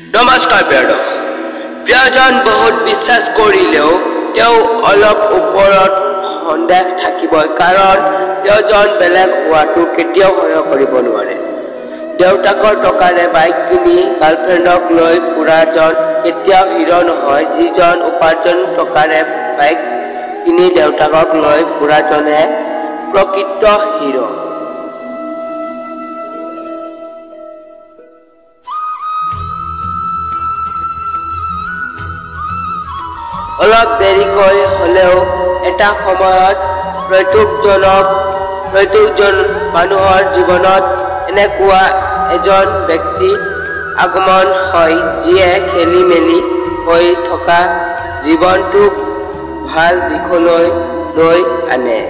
नमस्कार प्रियजन बहुत विश्वास करिलेও तेও অলপ ওপৰত সন্দেহ থাকিবই কাৰণ প্ৰিয়জন বেলেগ হোৱাটো কেতিয়াও সহ্য কৰিব নোৱাৰে। দেউতাকৰ টকাৰে বাইক কিনি গাৰ্লফ্ৰেণ্ডক লৈ ফুৰাজন কেতিয়াও হিৰো নহয়। যিজন উপাৰ্জন টকাৰে বাইক কিনি দেউতাকক লৈ ফুৰাজনে প্ৰকৃত হিৰো। অলপ দেৰিকৈ হলেও এটা সময়ত প্ৰত্যেকজন মানুহৰ জীৱনত এনেকুৱা এজন ব্যক্তি আগমন হয় যিয়ে খেলি মেলি হৈ থকা জীৱনটোক ভাল দিশলৈ লৈ আনে।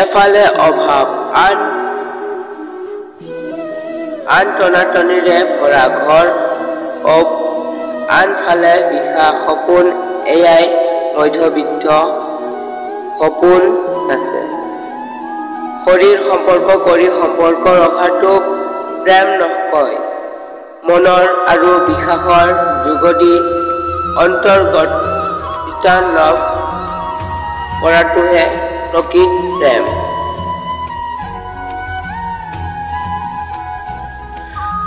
এফালে অভাৱ আন টনাটনিৰে ভৰা ঘৰ, আনফালে বিষা সপোন, এয়াই মধ্যবিত্ত সপোন আছে। শৰীৰ সম্পৰ্ক কৰি সম্পৰ্ক ৰখাটোক প্ৰেম নকয়। মনৰ আৰু বিশ্বাসৰ যোগেদি অন্তৰ্গত লাভ কৰাটোহে প্ৰকৃত প্ৰেম।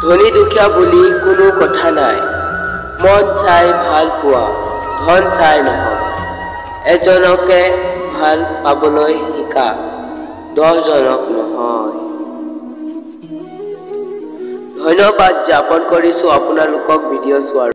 ধনী দুখীয়া বুলি কোনো কথা নাই। মন চাই ভাল পোৱা, ধন চাই নহয়। এজনকে ভাল পাবলৈ শিকা, 10 জনক নহয়। ধন্যবাদ জ্ঞাপন কৰিছো আপোনালোকক ভিডিঅ' চোৱাৰ